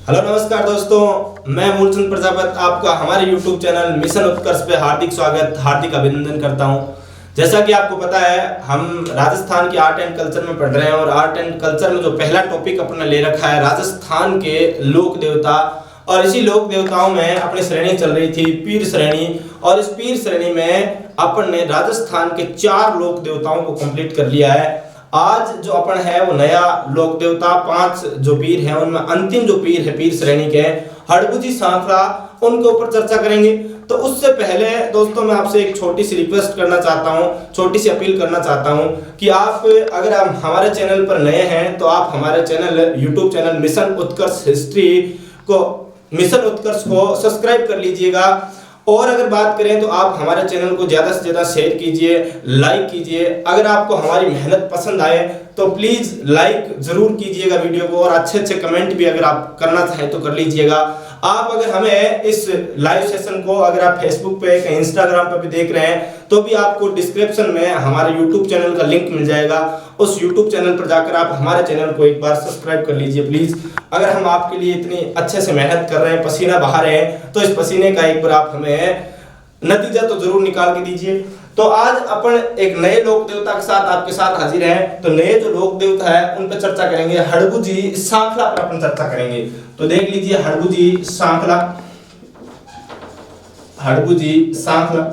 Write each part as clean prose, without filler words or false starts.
Hello नमस्कार दोस्तों, मैं मूलचंद प्रजापति आपका हमारे YouTube चैनल मिशन उत्कर्ष पे हार्दिक अभिनंदन करता हूं। जैसा कि आपको पता है, हम राजस्थान की आर्ट एंड कल्चर में पढ़ रहे हैं और आर्ट एंड कल्चर में जो पहला टॉपिक अपना ले रखा है राजस्थान के लोक देवता, और इसी लोक देवताओं में अपनी श्रेणी चल रही थी पीर श्रेणी। और इस पीर श्रेणी में अपन ने राजस्थान के 4 लोक देवताओं को कंप्लीट कर लिया है। आज जो अपन है वो नया लोक देवता 5 जो पीर हैं उनमें अंतिम जो पीर है पीर श्रेणी के हड़बूजी सांखला, उनके ऊपर चर्चा करेंगे। तो उससे पहले दोस्तों मैं आपसे एक छोटी सी रिक्वेस्ट करना चाहता हूं, छोटी सी अपील करना चाहता हूं कि आप अगर आप हमारे चैनल पर नए हैं तो आप हमारे चैनल YouTube चैनल मिशन उत्कर्ष को सब्सक्राइब कर लीजिएगा। और अगर बात करें तो आप हमारे चैनल को ज़्यादा से ज़्यादा शेयर कीजिए, लाइक कीजिए। अगर आपको हमारी मेहनत पसंद आए तो प्लीज़ लाइक ज़रूर कीजिएगा वीडियो को, और अच्छे कमेंट भी अगर आप करना चाहें तो कर लीजिएगा। आप अगर हमें इस लाइव सेशन को अगर आप फेसबुक पे कहीं इंस्टाग्राम पे भी देख रहे हैं तो भी आपको डिस्क्रिप्शन में हमारे यूट्यूब चैनल का लिंक मिल जाएगा। उस यूट्यूब चैनल पर जाकर आप हमारे चैनल को एक बार सब्सक्राइब कर लीजिए प्लीज़। अगर हम आपके लिए इतनी अच्छे से मेहनत कर रहे हैं, पसीना बहा रहे हैं, तो इस पसीने का एक बार आप हमें नतीजा तो जरूर निकाल के दीजिए। तो आज अपन एक नए लोक देवता के साथ आपके साथ हाजिर हैं। तो नए जो लोक देवता है उन पर चर्चा करेंगे, हड़बूजी सांखला पर अपन चर्चा करेंगे। तो देख लीजिए हड़बूजी सांखला, हड़बूजी सांखला।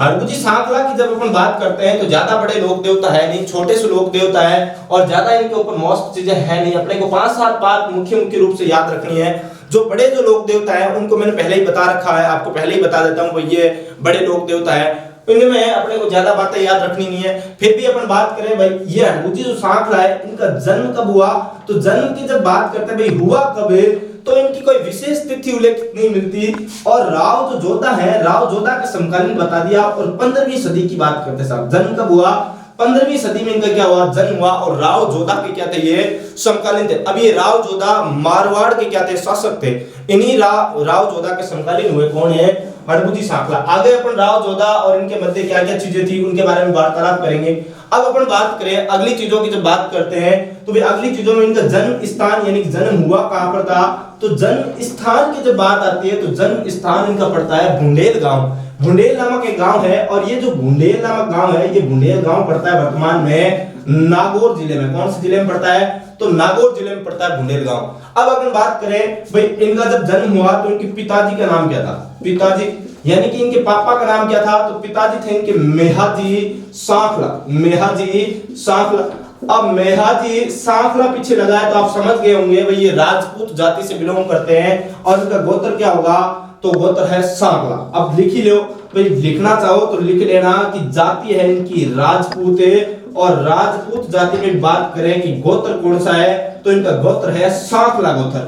हड़बूजी सांखला की जब अपन बात करते हैं तो ज्यादा बड़े लोक देवता है नहीं, छोटे से लोक देवता है और ज्यादा इनके ऊपर मोस्ट चीजें है नहीं। अपने को 5-7 बात मुख्य रूप से याद रखनी है। जो बड़े जो लोक देवता है उनको मैंने पहले ही बता रखा है, आपको पहले ही बता देता हूं भाई ये बड़े लोक देवता है, इनमें अपने को ज्यादा बातें याद रखनी नहीं है। फिर भी अपन बात करें भाई ये हड़बूजी जो सांखला है इनका जन्म कब हुआ, तो जन्म की जब बात करते हैं भाई हुआ कब है तो इनकी कोई विशेष तिथि उल्लेखित नहीं मिलती। और राव जो जोधा है, राव जोधा के समकालीन बता दिया। और 15वीं सदी की बात करते साहब, जन्म कब हुआ, 15वीं सदी में इनका क्या हुआ, जन्म हुआ। और राव जोधा के क्या थे, ये समकालीन थे। अब ये राव जोधा मारवाड़ के क्या थे, शासक थे। इन्हीं राव जोधा के समकालीन हुए कौन है, हड़बूजी सांखला। आगे अपन राव जोधा और इनके मध्य क्या क्या चीजें थी उनके बारे में वार्तालाप करेंगे। अब अपन बात करें अगली चीजों की, जब बात करते हैं तो भाई अगली चीजों में इनका जन्म स्थान यानी जन्म हुआ कहां पर था, तो जन्म स्थान की जब बात आती है तो जन्म स्थान इनका पड़ता है भुंडेल गांव। भुंडेल नामक एक गांव है और ये जो भुंडेल नामक गांव है, ये भुंडेल गांव पड़ता है वर्तमान में नागौर जिले में। कौन से जिले में पड़ता है, तो नागौर जिले में पड़ता है भुंडेल गांव। अब अगर बात करें भाई इनका जब जन्म हुआ तो इनके पिताजी का नाम क्या था, पिताजी यानी कि इनके पापा का नाम क्या था, तो पिताजी थे इनके मेहाजी सांखला, मेहाजी सांखला। अब मेहाजी सांखला पीछे लगाए तो आप समझ गए होंगे भाई ये राजपूत जाति से बिलोंग करते हैं और इनका गोत्र क्या होगा, तो गोत्र है सांखला। अब लिख ही लो भाई, लिखना चाहो तो लिख लेना कि जाति है इनकी राजपूत है। और राजपूत जाति में बात करें कि गोत्र कौन सा है, तो इनका गोत्र है सांखला गोत्र।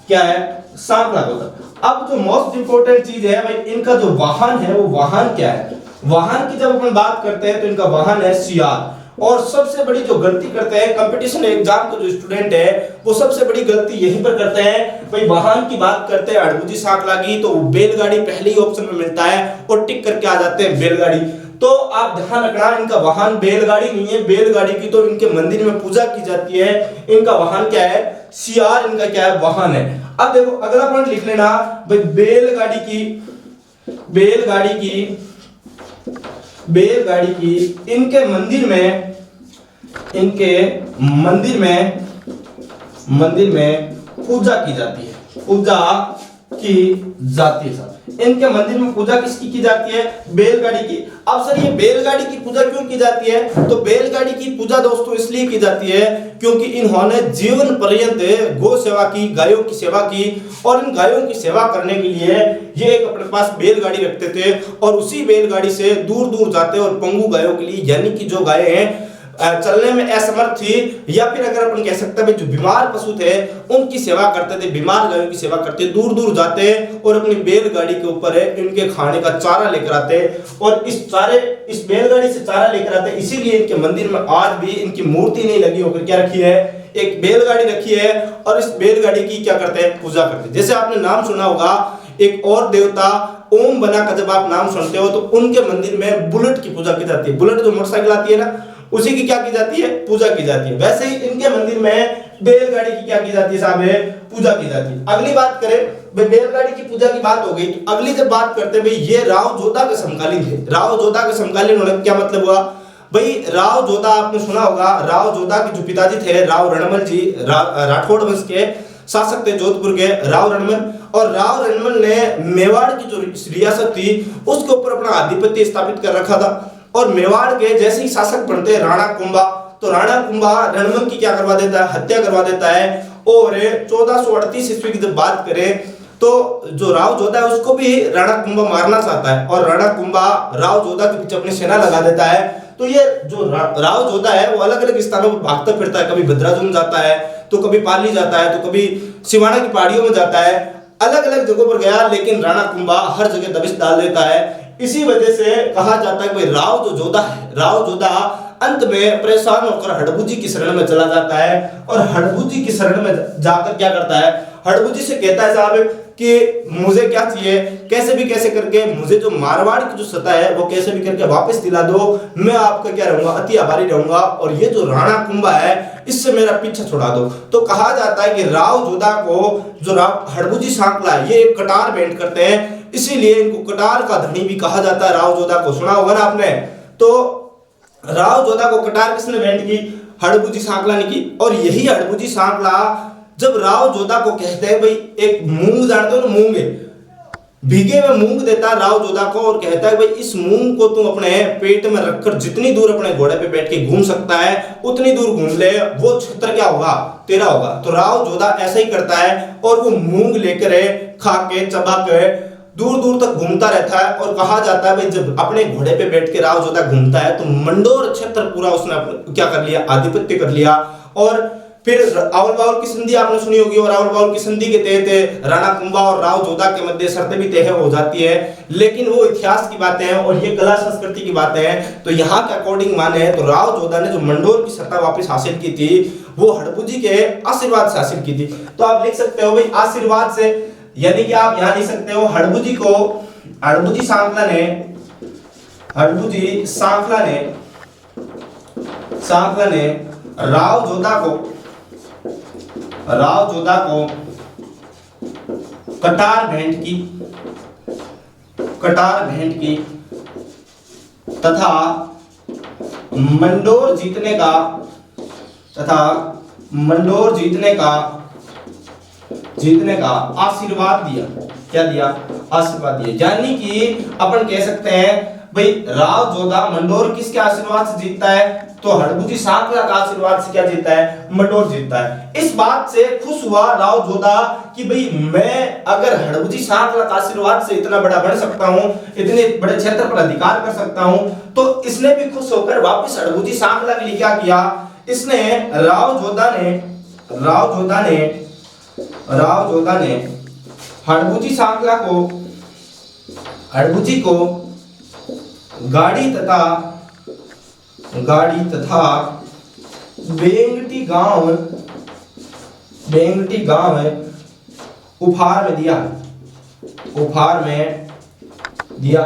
क्या है, सांखला गोत्र। अब जो मोस्ट इंपोर्टेंट चीज है भाई, इनका जो वाहन है वो वाहन क्या है, वाहन की जब अपन बात करते हैं तो इनका वाहन है सियार। और सबसे बड़ी जो गलती करते हैं कंपटीशन एग्जाम के जो स्टूडेंट है वो सबसे बड़ी गलती यहीं पर करते हैं भाई, वाहन की बात करते हैं हड़बूजी सांखला की तो बैलगाड़ी पहले ही ऑप्शन में मिलता है और टिक करके आ जाते हैं बैलगाड़ी। तो आप ध्यान रखना इनका वाहन बैलगाड़ी नहीं है, बैलगाड़ी की तो इनके मंदिर में पूजा की जाती है। इनका वाहन क्या है, सियार इनका क्या है, वाहन है। अब देखो अगला पॉइंट लिख लेना भाई, बैलगाड़ी की इनके मंदिर में पूजा की जाती है, पूजा की जाती है। इनके मंदिर में पूजा किसकी की जाती है, बैलगाड़ी की। अब सर ये बैलगाड़ी की पूजा क्यों की जाती है, तो बैलगाड़ी की पूजा दोस्तों इसलिए की जाती है क्योंकि इन्होंने जीवन पर्यंत गौ सेवा की, गायों की सेवा की। और इन गायों की सेवा करने के लिए ये एक अपने पास बैलगाड़ी रखते थे और उसी बैलगाड़ी से दूर दूर जाते और पंगु गायों के लिए, यानी कि जो गायें हैं चलने में असमर्थ थी या फिर अगर अपन कह सकते हैं जो बीमार पशु थे उनकी सेवा करते थे, बीमार गायों की सेवा करते, दूर दूर जाते और अपनी बैलगाड़ी के ऊपर इनके खाने का चारा लेकर आते और इस बैलगाड़ी से चारा लेकर आते। इसीलिए इनके मंदिर में आज भी इनकी मूर्ति नहीं लगी होकर क्या रखी है, एक बैलगाड़ी रखी है और इस बैलगाड़ी की क्या करते हैं, पूजा करते हैं। जैसे आपने नाम सुना होगा एक और देवता ओम बना का, जब आप नाम सुनते हो तो उनके मंदिर में बुलेट की पूजा की जाती है। बुलेट जो मोटरसाइकिल आती है ना, उसी की क्या की जाती है, पूजा की जाती है। वैसे ही इनके मंदिर में बैलगाड़ी की क्या की जाती है साहब, पूजा की जाती है। अगली बात करें भाई, बैलगाड़ी की पूजा की बात हो गई, तो अगली जब बात करते हैं भाई, ये राव जोधा के समकालीन थे। राव जोधा के समकालीन होने का क्या मतलब हुआ भाई, राव जोधा आपने सुना होगा, राव जोधा के जो पिताजी थे राव रणमल जी, राठौड़ वंश के शासक थे जोधपुर के राव रणमल, और राव रणमल ने मेवाड़ की जो रियासत थी उसके ऊपर अपना आधिपत्य स्थापित कर रखा था। और मेवाड़ के जैसे ही शासक बनते राणा कुंभा, तो राणा कुंभा रणमल की क्या करवा देता है, हत्या करवा देता है। और 1438 ईस्वी की जब बात करें तो जो राव जोधा है उसको भी राणा कुंभा मारना चाहता है, और राणा कुंभा राव जोधा के पीछे अपनी सेना लगा देता है। तो ये जो राव जोधा है वो अलग अलग स्थानों पर भागता फिरता है, कभी भद्राजुम जाता है, तो कभी पाली जाता है, तो कभी सिवाना की पहाड़ियों में जाता है, अलग अलग जगहों पर गया, लेकिन राणा कुंभा हर जगह दबिश डाल देता है। इसी वजह से कहा जाता है कि भाई राव जो जोधा है, राव जोधा अंत में परेशान होकर हड़बुजी की शरण में चला जाता है, और हड़बुजी की शरण में जाकर क्या करता है, हड़बुजी से कहता है साहब कि मुझे क्या चाहिए, कैसे भी कैसे करके मुझे जो मारवाड़ की जो सत्ता है वो कैसे भी करके वापस दिला दो, मैं आपका क्या रहूंगा, अति आभारी रहूंगा, और ये जो राणा कुंभा है इससे मेरा पीछा छुड़ा दो। तो कहा जाता है कि राव जोधा को जो राव हड़बुजी सांकला ये एक कटार भेंट करते हैं, इसीलिए इनको कटार का धनी भी कहा जाता है। राव जोधा को सुना होगा ना आपने। तो राव जोधा को कटार किसने भेंट की, हड़बुजी सांकला ने की। और यही हड़बुजी सांकला जब राव जोधा को कहते हैं भाई, एक मूंग जानते हो ना, मूंग भीगे में मूंग देता है राव जोधा को, और कहता है भाई इस मूंग को तुम अपने पेट में रखकर जितनी दूर अपने घोड़े पे बैठ के घूम सकता है उतनी दूर घूम ले, वो क्षेत्र क्या होगा, तेरा होगा। तो राव जोधा ऐसा ही करता है, और वो मूंग लेकर खा के चबा के दूर दूर तक घूमता रहता है। और कहा जाता है भाई जब अपने घोड़े पे बैठ के राव जोधा घूमता है तो मंडोर क्षेत्र पूरा उसने क्या कर लिया, आधिपत्य कर लिया। और फिर आवल बावल की संधि आपने सुनी होगी, और आवल बावल की संधि के तहत राणा कुंभा और राव जोधा के मध्य शर्तें भी तय हो जाती है, लेकिन वो इतिहास की बातें हैं और ये कला संस्कृति की बातें हैं। तो यहाँ के अकॉर्डिंग माने तो राव जोधा ने जो मंडोर की सत्ता वापस हासिल की थी वो हड़बुजी के आशीर्वाद से हासिल की थी। तो आप लिख सकते हो भाई आशीर्वाद से, यानी कि आप यहाँ लिख सकते हो हड़बुजी को, हड़बुजी सांकला ने राव जोधा को कटार भेंट की तथा मंडोर जीतने का आशीर्वाद दिया। क्या दिया, आशीर्वाद दिया। यानी कि अपन कह सकते हैं भाई राव जोधा मंडोर किसके आशीर्वाद से जीतता है, तो हड़बुजी सांकला का आशीर्वाद से क्या जीतता है, मंडोर जीतता है। इस बात से खुश हुआ राव जोधा कि भाई मैं अगर हड़बुजी सांकला का आशीर्वाद से इतना बड़ा बन सकता हूं, इतने बड़े क्षेत्र पर अधिकार कर सकता हूं, तो इसने भी खुश होकर वापस हड़बुजी सांकला के लिए क्या किया, इसने राव जोधा ने हड़बुजी को गाड़ी तथा बेंगटी गांव उपहार में दिया।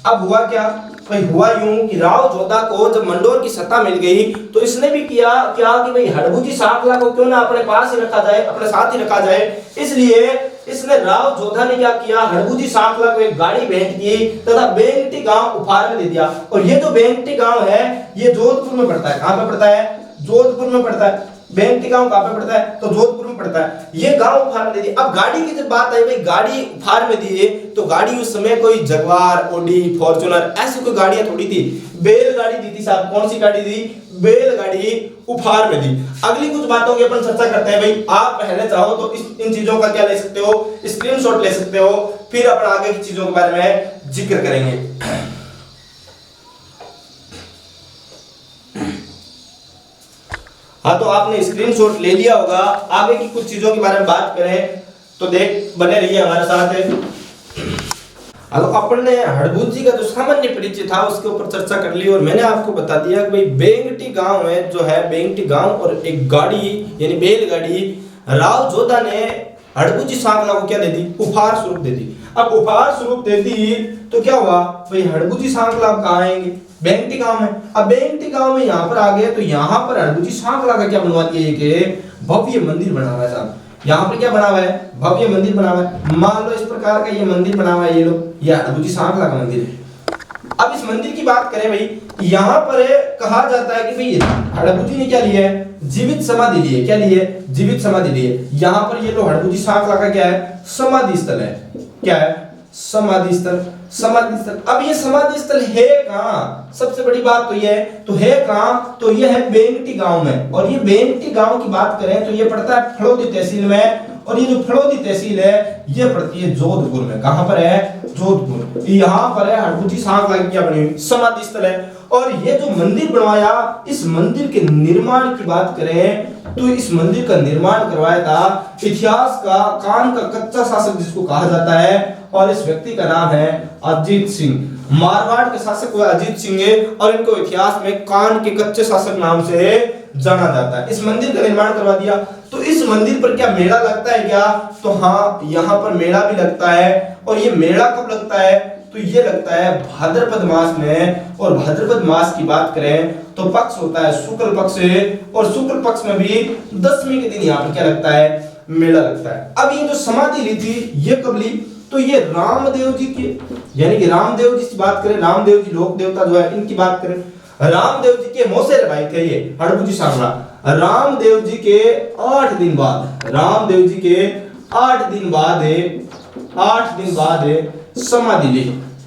अब हुआ क्या भाई, हुआ यूं कि राव जोधा को जब मंडोर की सत्ता मिल गई तो इसने भी किया क्या कि भाई हड़बुजी सांकला को क्यों ना अपने पास ही रखा जाए, अपने साथ ही रखा जाए। इसलिए इसने राव जोधा ने क्या किया, हड़बुजी सांकला को एक गाड़ी भेंट की तथा बेंगटी गांव उपहार में दे दिया। और ये जो बेंगटी गांव है ये जोधपुर में पड़ता है। कहां पे पड़ता है, जोधपुर में पड़ता है। बेंगटी गांव कहां पे पड़ता है, तो जोधपुर में पड़ता है। ये गांव उपहार में दे दी। अब गाड़ी की जब बात आई भाई, गाड़ी उपहार में दी, तो गाड़ी उस समय कोई जगवार, ऑडी, फॉर्च्यूनर ऐसी कोई गाड़ियां थोड़ी थी, बैलगाड़ी दी थी साहब। कौन सी गाड़ी दी, बैलगाड़ी उपहार में दी। अगली कुछ बातों की अपन चर्चा करते हैं भाई। आप पहले चाहो तो इन चीजों का क्या ले सकते हो, स्क्रीनशॉट ले सकते हो, फिर अपन आगे की चीजों के बारे में जिक्र करेंगे। हाँ, तो आपने स्क्रीनशॉट ले लिया होगा। आगे की कुछ चीजों के बारे में बात करें तो बने रहिए हमारे साथ। अपन ने हड़बुजी का जो सामान्य परिचय था उसके ऊपर चर्चा कर ली, और मैंने आपको बता दिया कि भाई बेंगटी गांव है जो है, बेंगटी गांव और एक गाड़ी यानी बैलगाड़ी राव जोधा ने हड़बुजी सांकला को क्या दे दी, उपहार स्वरूप दे दी। अब उपहार स्वरूप दे दी तो क्या हुआ भाई, हड़बुजी सांकला कहाँ आएंगे, बेंगटी गांव में। अब बेंगटी गांव में यहाँ पर आ गए तो यहाँ पर हड़बुजी सांकला का क्या बनवा दिया कि भव्य मंदिर बना हुआ है साहब। यहाँ पर क्या बना हुआ है? भव्य मंदिर बना हुआ है। मान लो इस प्रकार का ये मंदिर बना हुआ है, ये लो, ये हड़बुजी सांखला का मंदिर है। अब इस मंदिर की बात करें भाई, यहाँ पर कहा जाता है कि भाई हड़बुजी ने क्या लिया है? जीवित समाधि ली है। क्या ली है? जीवित समाधि ली है। यहाँ पर ये लो हड़बुजी सांखला का क्या है? समाधि स्थल है। क्या है? समाधि स्थल। समाधि स्थल। अब ये समाधि स्थल है कहाँ? सबसे बड़ी बात तो ये है, तो है कहाँ? तो ये है बेंगटी गांव में। और ये बेंगटी गांव की बात करें तो ये पड़ता है फड़ौदी तहसील में, और ये जो फड़ौदी तहसील है ये पड़ती है जोधपुर में। कहां पर है? जोधपुर। यहाँ पर है हड़बुजी सांखला की क्या बनी हुई? समाधि स्थल है। और ये जो मंदिर बनवाया, इस मंदिर के निर्माण की बात करें तो इस मंदिर का निर्माण करवाया था इतिहास का कान का कच्चा शासक जिसको कहा जाता है, और इस व्यक्ति का नाम है अजीत सिंह। मारवाड़ के शासक हुए अजीत सिंह है, और इनको इतिहास में कान के कच्चे शासक नाम से जाना जाता है। इस मंदिर का निर्माण करवा दिया। तो इस मंदिर पर क्या मेला लगता है क्या? तो हाँ, यहाँ पर मेला भी लगता है। और ये मेला कब लगता है? तो ये लगता है भाद्रपद मास में। और भाद्रपद मास की बात करें तो पक्ष होता है शुक्ल पक्ष, और शुक्ल पक्ष में भी 10वीं के दिन यहाँ पर क्या लगता है? मेला लगता है। अब ये जो समाधि ली थी ये कब ली? तो ये रामदेव जी की, यानी कि रामदेव जी की बात करें, रामदेव जी लोक देवता जो है इनकी बात करें, रामदेव जी के मौसेरे भाई थे ये हड़बुजी सांखला। रामदेव जी के 8 दिन बाद, रामदेव जी के 8 दिन बाद 8 दिन बाद समाधि ली।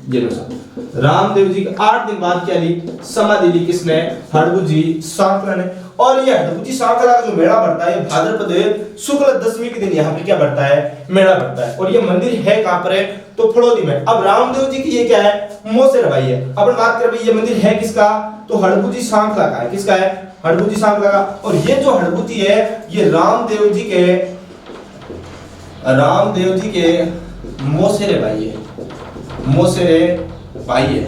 ये लो साहब, रामदेव जी के 8 दिन बाद क्या ली? समाधि ली। किसने? हड़बुजी सांखला ने। और ये हड़बुजी सांखला का जो मेला बढ़ता है भाद्रपद शुक्ल 10वीं के दिन यहाँ पे क्या बढ़ता है? मेला बढ़ता है। और ये मंदिर है कहाँ पर है? तो फड़ौदी में। अब रामदेव जी की ये क्या है? मौसेरा भाई है। अब बात करें भाई ये मंदिर है किसका? तो हड़बुजी सांखला का है। किसका है? हड़बुजी सांखला का। और ये जो हड़बुजी है ये रामदेव जी के मौसेरे भाई है। मौसेरे भाई है।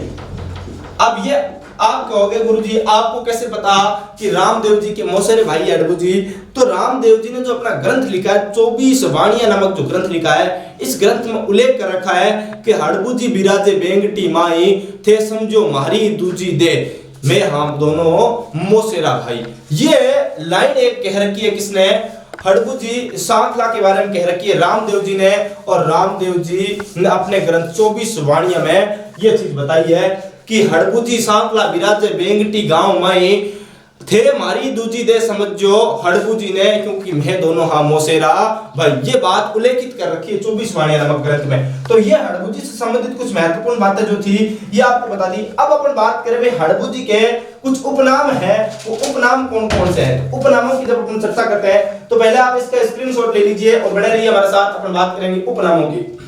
अब ये आप कहोगे गुरुजी आपको कैसे पता कि रामदेव जी के मौसेरे भाई है हड़बुजी? तो रामदेव जी ने जो अपना ग्रंथ लिखा है 24 वाणियां नामक जो ग्रंथ लिखा है, इस ग्रंथ में उल्लेख कर रखा है कि हड़बुजी बिराजे बेंगटी माई थे समझो मारी दूजी दे, मैं हम दोनों मौसेरा भाई। ये लाइन एक कह रखी है किसने? हड़बुजी सांखला के बारे में कह रखी है रामदेव जी ने। और रामदेव जी ने अपने ग्रंथ 24 वाणियां में ये चीज बताई है कि हड़बुजी सांखला बिराजे बेंगटी गांव में थे मारी दूजी दे समझो हड़बुजी ने, क्योंकि मैं दोनों हाँ मौसेरा भाई। ये बात उल्लेखित कर रखी है 24 वाणियां नामक ग्रंथ में। तो ये हड़बुजी से संबंधित कुछ महत्वपूर्ण बातें जो थी ये आपको बता दी। अब अपन बात करें भाई हड़बुजी के कुछ उपनाम है, वो उपनाम कौन कौन से हैं? उपनामों की जब अपन चर्चा करते हैं तो पहले आप इसका स्क्रीनशॉट ले लीजिए और बने रहिए हमारे साथ। अपन बात करेंगे उपनामों की।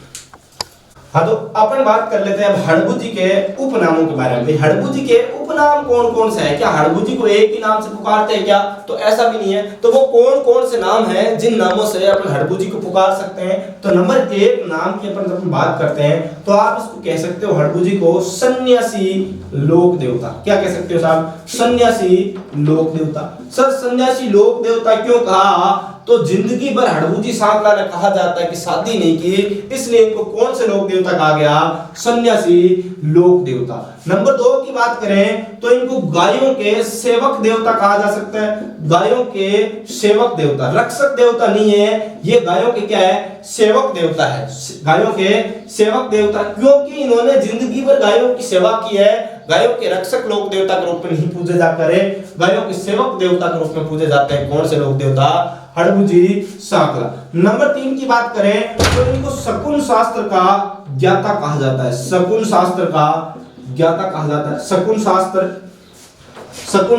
हाँ, तो अपन बात कर लेते हैं हड़बुजी के उपनामों के बारे में। हड़बुजी के उपनाम कौन कौन से हैं? क्या हड़बुजी को एक ही नाम से पुकारते हैं क्या? तो ऐसा भी नहीं है। तो वो कौन कौन से नाम हैं जिन नामों से अपन हड़बुजी को पुकार सकते हैं? तो नंबर 1 नाम की अपन जब बात करते हैं तो आप इसको कह सकते हो हड़बुजी को सन्यासी लोक देवता। क्या कह सकते हो साहब? सन्यासी लोक देवता। सर सन्यासी लोक देवता क्यों कहा? तो जिंदगी भर हड़बुजी सांखला ने कहा जाता है कि शादी नहीं की, इसलिए इनको कौन से लोक देवता कहा गया? सन्यासी लोक देवता। नंबर 2 की बात करें तो इनको गायों के सेवक देवता कहा जा सकता है। गायों के सेवक देवता, रक्षक देवता नहीं है, ये गायों के क्या है? सेवक देवता है। गायों के सेवक देवता क्योंकि इन्होंने जिंदगी भर गायों की सेवा की है। गायों के रक्षक लोक देवता के रूप में नहीं पूजे जाते हैं, गायों के सेवक देवता के रूप में पूजे जाते हैं। कौन से लोक देवता? हड़बुजी सांखला। नंबर 3 की बात करें तो इनको शकुन शास्त्र का ज्ञाता कहा जाता है। शकुन शास्त्र का ज्ञाता कहा जाता है। शकुन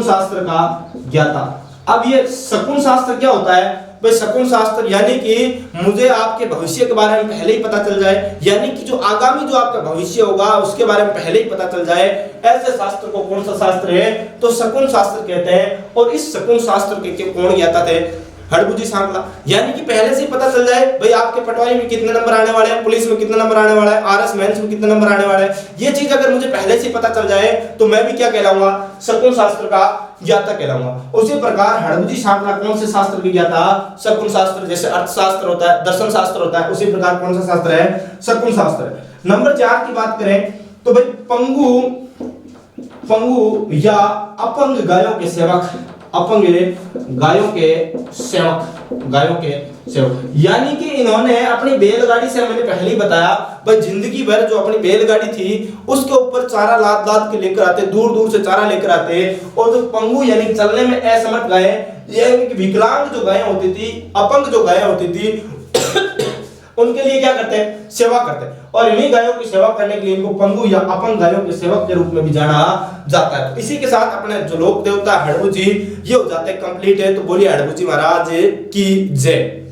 शास्त्र का ज्ञाता। अब ये शकुन शास्त्र क्या होता है भाई? शकुन शास्त्र यानी कि मुझे आपके भविष्य के बारे में पहले ही पता चल जाए, यानी कि जो आगामी जो आपका भविष्य होगा उसके बारे में पहले ही पता चल जाए, ऐसे शास्त्र को कौन सा शास्त्र है? तो शकुन शास्त्र कहते हैं। और इस शकुन शास्त्र के कौन ज्ञाता थे? हड़बुजी सांखला। यानी कि पहले से ही पता चल जाए भाई आपके पटवारी में कितने नंबर आने वाले हैं, पुलिस में कितने नंबर आने वाला है, आरएस मेंस में कितने नंबर आने वाले हैं। ये चीज अगर मुझे पहले से पता चल जाए तो मैं भी क्या कहलाऊंगा? शकुन शास्त्र का ज्ञाता कहलाऊंगा। उसी प्रकार हड़बुजी सांखला कौन से शास्त्र की ज्ञाता? शकुन शास्त्र। जैसे अर्थशास्त्र होता है, दर्शन शास्त्र होता है, उसी प्रकार कौन सा शास्त्र है? शकुन शास्त्र। नंबर 4 की बात करें तो भाई पंगु या अपंग गायों के सेवक। अपंग गायों के सेवक, गायों के सेवक। यानी कि इन्होंने अपनी बैलगाड़ी से, मैंने पहले ही बताया भाई, जिंदगी भर जो अपनी बैलगाड़ी थी उसके ऊपर चारा लाद लाद के लेकर आते, दूर दूर से चारा लेकर आते। और जो पंगु यानी चलने में असमर्थ गाय, यानी कि विकलांग जो गायें होती थी, अपंग जो गायें होती थी उनके लिए क्या करते हैं, सेवा करते हैं। और इन्हीं गायों की सेवा करने के लिए इनको पंगु या अपंग गायों के सेवक के रूप में भी जाना जाता है। तो इसी के साथ अपने जो लोक देवता हड़बू जी ये हो जाते हैं कंप्लीट है। तो बोलिए हड़बू जी महाराज की जय।